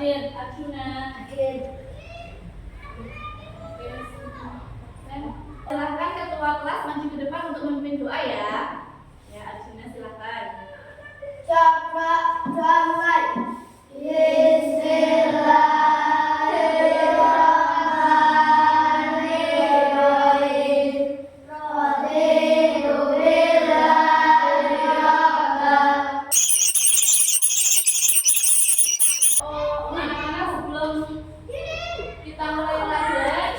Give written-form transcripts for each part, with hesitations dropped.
Adit, Arjuna. Silahkan ketua kelas maju ke depan untuk memimpin doa ya. Ya, Arjuna silahkan. Mulai. Bismillahirrahmanirrahim. Raditu billahi rabban. Anak-anak, sebelum kita mulai belajar,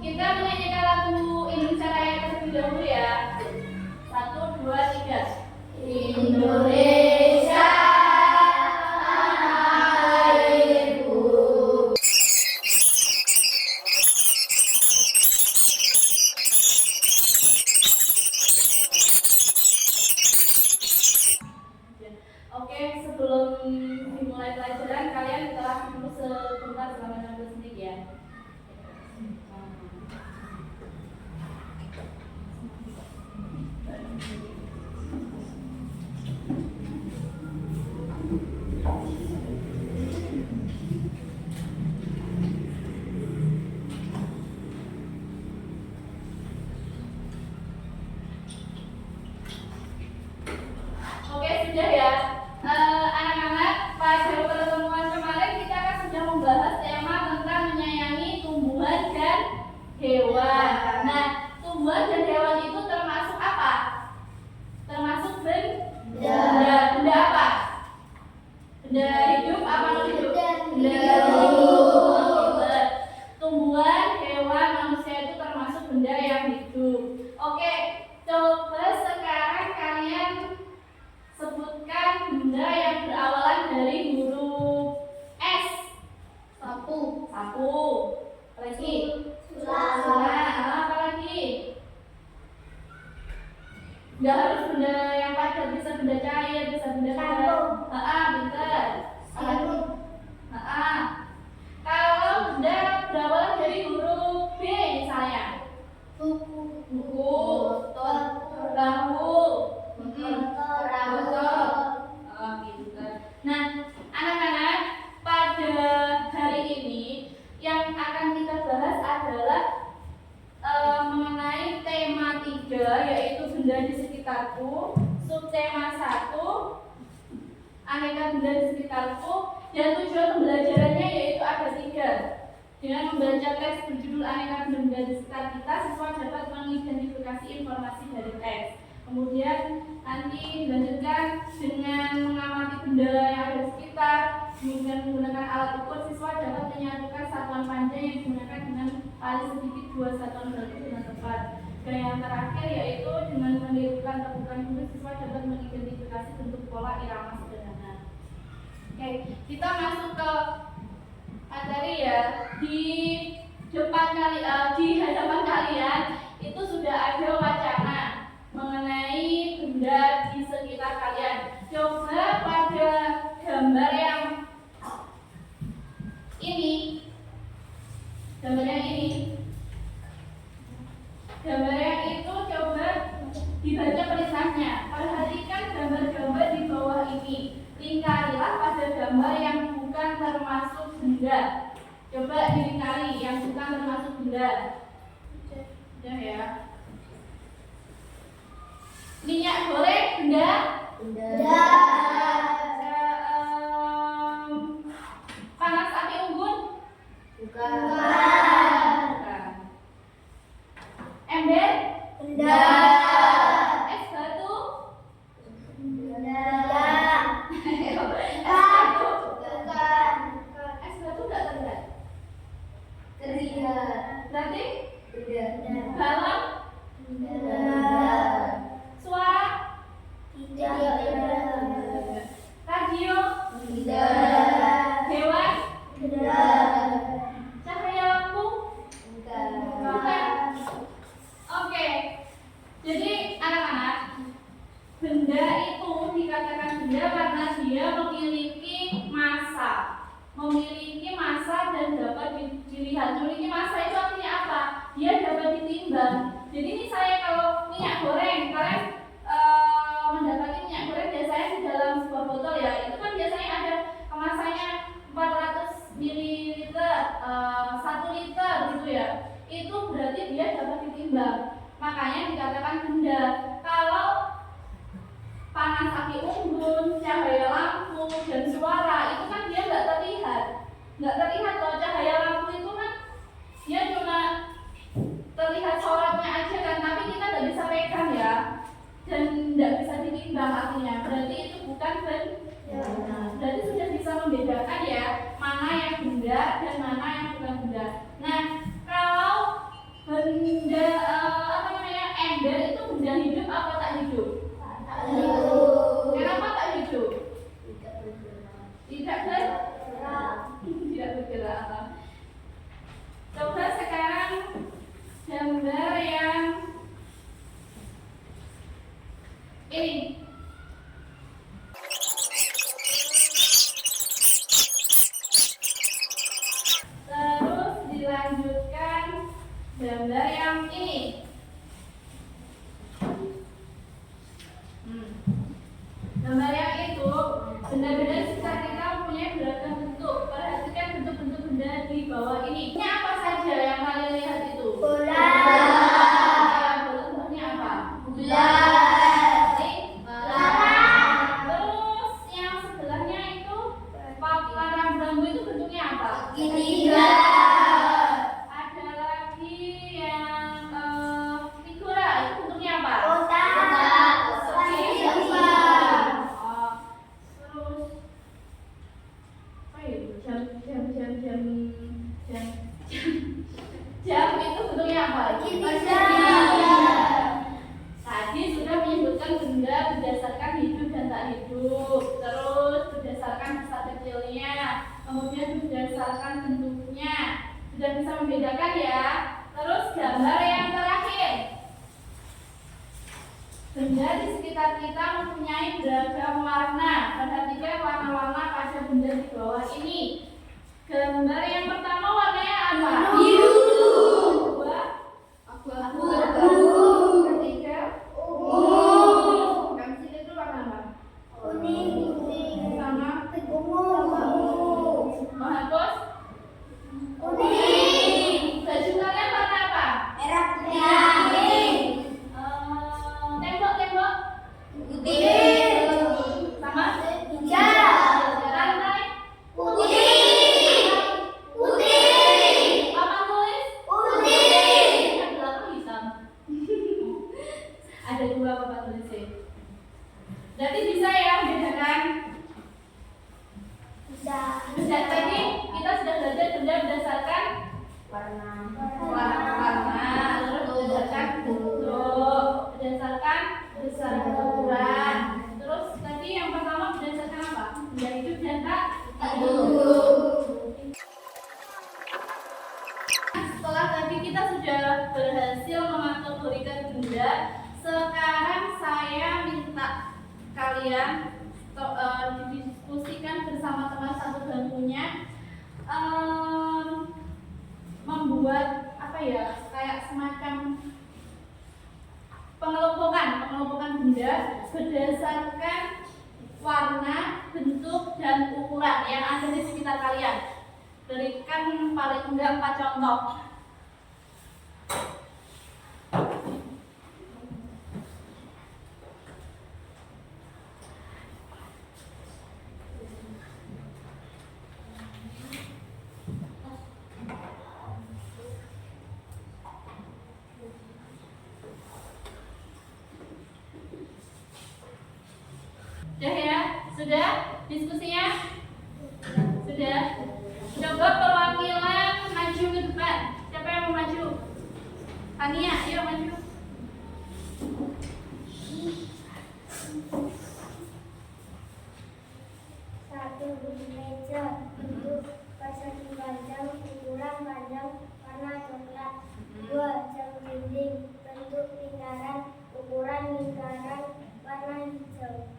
kita menyanyikan lagu Indonesia Raya terlebih dahulu ya. 1, 2, 3. Indonesia tanah airku. Oke, sebelum dimulai pelajaran, kalian telah dulu sebentar selama 15 menit ya. Oke, sudah ya. Anak-anak, pada pertemuan kemarin kita kan sudah membahas tema tentang menyayangi tumbuhan dan hewan. Nah, tumbuhan dan hewan itu termasuk apa? Termasuk benda. Benda apa? Benda hidup apa non hidup? Benda hidup. Tumbuhan, hewan, manusia itu termasuk benda yang hidup. Oke, coba sekarang kalian sebutkan benda yang berawalan dari huruf S. Sapu. Apa lagi? Sula. Apa lagi? Nggak harus benda yang padat, bisa benda cair, bisa benda berat. Pintar. Kalau benda berawalan dari huruf B misalnya. Buku. Perahu. Betul. Pintar. Nah, anak-anak, pada hari ini yang akan kita bahas adalah mengenai tema 3, yaitu benda di sekitarku. Subtema 1, aneka benda di sekitarku. Dan tujuan pembelajarannya yaitu ada 3. Dengan membaca teks berjudul aneka benda di sekitar kita, siswa dapat mengidentifikasi informasi dari teks. Kemudian nanti dilanjutkan dengan mengamati benda yang ada di sekitar. Kemudian menggunakan alat ukur, siswa dapat menyatukan satuan panjang yang digunakan dengan paling sedikit 2 satuan berarti dengan tepat. Dan yang terakhir yaitu dengan menirukan tepukan huruf, siswa dapat mengidentifikasi bentuk pola irama sederhana. Oke, kita masuk ke materi ya. Di hadapan kalian itu sudah ada wacana mengenai benda di sekitar kalian. Coba pada gambar yang ini, gambar yang itu coba dibaca tulisannya. Perhatikan gambar-gambar di bawah ini. Lingkarilah pada gambar yang bukan termasuk benda. Coba dilingkari yang bukan termasuk benda. Sudah ya. Minyak goreng benda? Panas api unggun? Bukan. Ember? Benda. Es batu? Benda. Es batu? Bukan. Es batu enggak terlihat? Terlihat. Berarti? Benda. Balon? Benda. Suara? Tidak. Radio? Tidak. Hewan? Tidak. Cahaya lampu? Bukan. Oke. Jadi anak-anak, benda itu dikatakan benda karena dia memiliki massa. Dan dapat dilihat. Memiliki massa itu artinya apa? Dia dapat ditimbang. Jadi ini saya kalau minyak goreng, kalian mendapati minyak goreng biasanya di dalam sebuah botol ya. Itu kan biasanya ada kemasannya 400 dalam artinya. Berarti itu bukan benda. Berarti sudah bisa membedakan ya mana yang benda dan mana yang bukan benda. Nah, kalau benda apa namanya ember itu benda hidup apa tak hidup? Kenapa tak hidup? Tidak bergerak. Coba sekarang gambar yang ini. Terus dilanjutkan gambar yang ini. Gambar yang itu, benda-benda di sekitar kita mempunyai beragam bentuk. Perhatikan bentuk-bentuk benda di bawah ini. Ini apa saja yang kalian lihat itu? Bola. Bentuknya apa? Bulat. Terus yang sebelahnya itu paparan bambu itu bentuknya apa? Segitiga. Ada lagi yang figura itu bentuknya apa? Kotak. Terus apa itu? Jam itu bentuknya apa? Tadi sudah menyebutkan benda berdasarkan hidup dan tak hidup, terus berdasarkan besar kecilnya, kemudian berdasarkan bentuknya, sudah bisa membedakan ya. Terus gambar yang terakhir, benda di sekitar kita mempunyai beragam warna. Perhatikan warna-warna pada benda di bawah ini. Gambar yang pertama warnanya apa? Biru. Kedua, Abu-abu. ketiga, Ungu. pensil itu warna apa? Kuning. Sama Ungu. bagus. Kuning. Baju kalian warna apa? Merah putih. Tembok-tembok Putih. sama Hijau. lantai, Putih. Putih. papan tulis, Putih. yang belakang hitam. Ada dua papan tulisnya. Berarti bisa ya membedakan. Bisa. Dan tadi kita sudah belajar benda berdasarkan Warna. warna, terus berdasarkan bentuk, berdasarkan besar ukuran. Terus tadi yang pertama berdasarkan apa? Benda hidup dan tak hidup. Setelah tadi kita sudah berhasil mengategorikan benda, sekarang saya minta kalian didiskusikan bersama teman satu bangkunya, membuat apa ya, kayak semacam pengelompokan benda berdasarkan warna, bentuk, dan ukuran yang ada di sekitar kalian. Berikan paling enggak 4 contoh. Sudah ya? Sudah? Diskusinya? Sudah? Coba perwakilan maju ke depan. Siapa yang mau maju? Tania, ayo maju. Satu, meja, bentuk persegi panjang, ukuran panjang, warna coklat. Dua, jam dinding, bentuk lingkaran, ukuran lingkaran, warna hijau.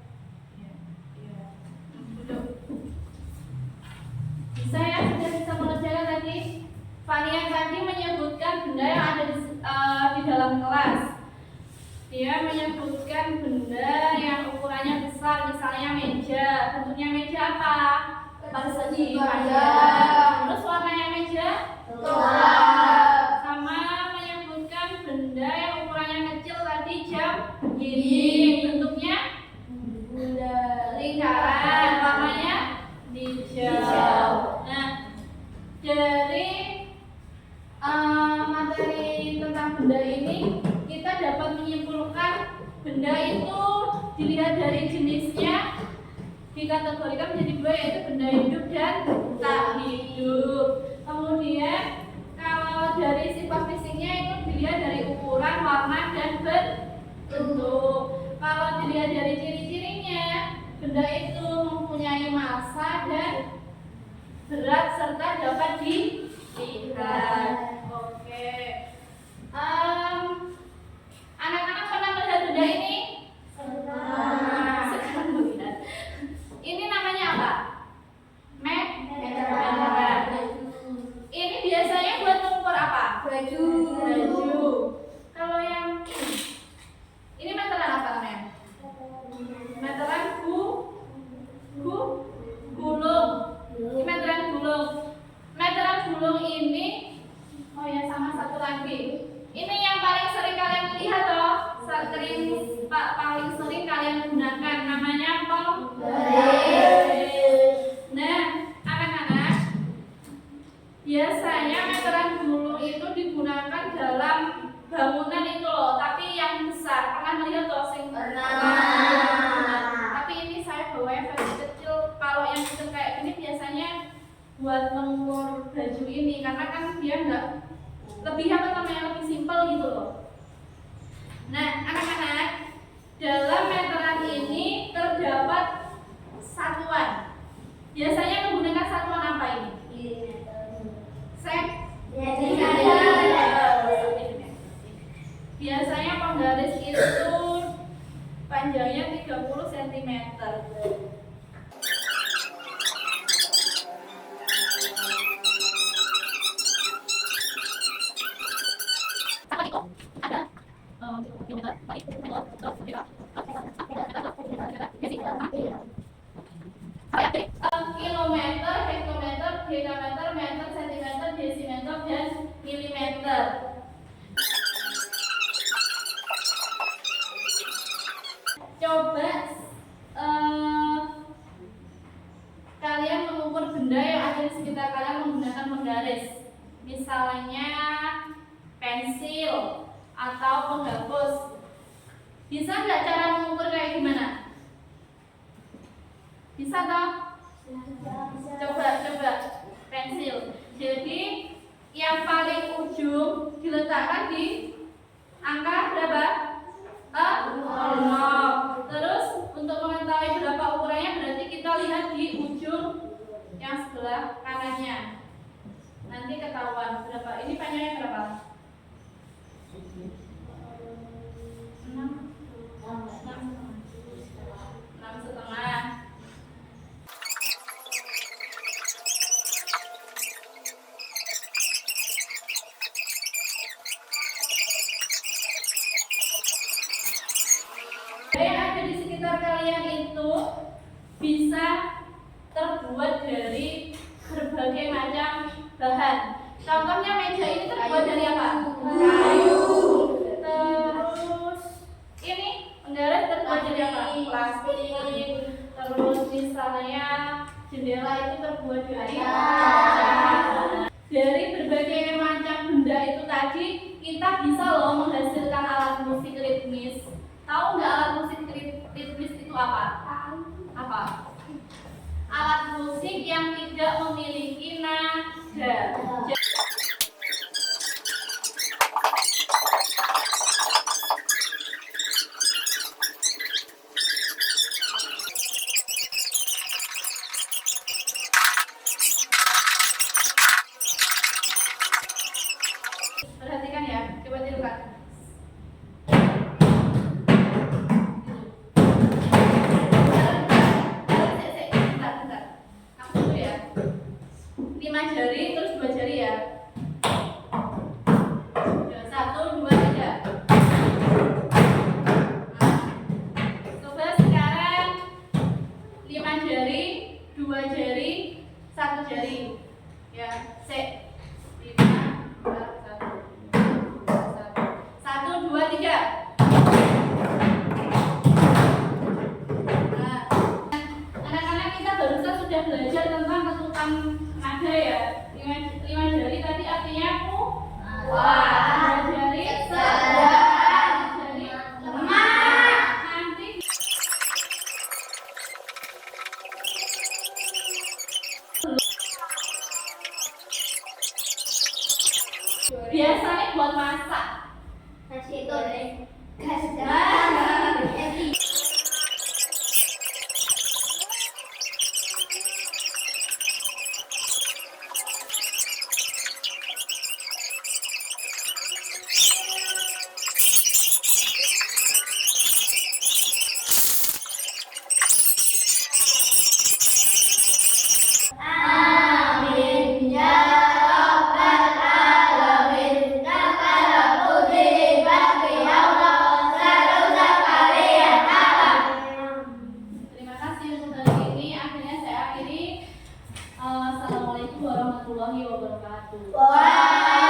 Bisa ya? Sudah bisa mengerjakan tadi? Fania tadi menyebutkan benda yang ada di dalam kelas. Dia menyebutkan benda yang ukurannya besar, misalnya meja. Bentuknya meja apa? Persegi panjang. Terus warnanya meja? Coklat. Sama menyebutkan benda yang ukurannya kecil tadi, jam dinding. Bentuknya lingkaran, warnanya hijau. Nah, dari materi tentang benda ini kita dapat menyimpulkan benda itu dilihat dari jenisnya dikategorikan menjadi dua, yaitu benda hidup dan tak hidup. Kemudian kalau dari sifat fisiknya itu dilihat dari ukuran, warna, dan bentuk. Kalau dilihat dari ciri-cirinya, benda itu mempunyai massa dan berat serta dapat dilihat. Oke. Anak-anak pernah melihat benda ini? Sekarang melihat. Ini namanya apa? Meteran. Ini biasanya buat mengukur apa? Baju. Kalau yang ini meteran apa namanya? Meteran gulung. Ini meteran gulung. Meteran gulung ini, oh ya, sama satu lagi. Ini yang paling sering kalian lihat loh, paling sering kalian gunakan, namanya penggaris. Nah, anak-anak, biasanya meteran gulung itu digunakan dalam bangunan itu loh, tapi yang besar. Pernah melihat loh sing? Tapi ini saya bawa versi kecil. Kalau yang kecil kayak gini biasanya buat mengukur baju ini, karena kan dia enggak lebih apa namanya, lebih simpel gitu loh. Nah, anak-anak, dalam meteran ini terdapat satuan. Biasanya menggunakan satuan apa ini? Biasanya penggaris itu panjangnya 30 cm. Kilometer, hektometer, dekameter, meter, sentimeter, desimeter, dan milimeter. Coba kalian mengukur benda yang ada di sekitar kalian menggunakan penggaris. Misalnya pensil atau penghapus. Bisa nggak cara mengukur kayak gimana? Bisa toh? Coba pensil. Jadi yang paling ujung diletakkan di angka berapa? 0. Terus untuk mengetahui berapa ukurannya berarti kita lihat di ujung yang sebelah kanannya. Nanti ketahuan berapa. Ini panjangnya berapa? 6,5. Yang ada di sekitar kalian itu bisa terbuat dari berbagai macam bahan. Contohnya meja ini terbuat dari apa? Kayu. Terus ini penggaris terbuat dari apa? Plastik. Terus misalnya jendela itu terbuat dari kaca. Dari berbagai macam benda itu tadi kita bisa loh menghasilkan alat musik ritmis. Tahu nggak alat musik ritmis itu apa? Apa? Alat musik yang tidak memiliki nada. Perhatikan ya, coba tirukan. Jari terus 2 jari ya. 1, 2, 3. Coba sekarang 5 jari, 2 jari, 1 jari. Ya, sek. 5, 4, 1, 2, 3. Nah, anak-anak kita barusan sudah belajar tentang ketukan nada ya. 5 jari tadi artinya wah, 2 jari sedang, jari lemah. Nanti biasanya buat masak. Nasi goreng. Gas. Amin ya rabbal alamin. Segala puji bagi Allah seluruh kalian alam. Terima kasih untuk hari ini. Akhirnya saya akhiri. Assalamualaikum warahmatullahi wabarakatuh.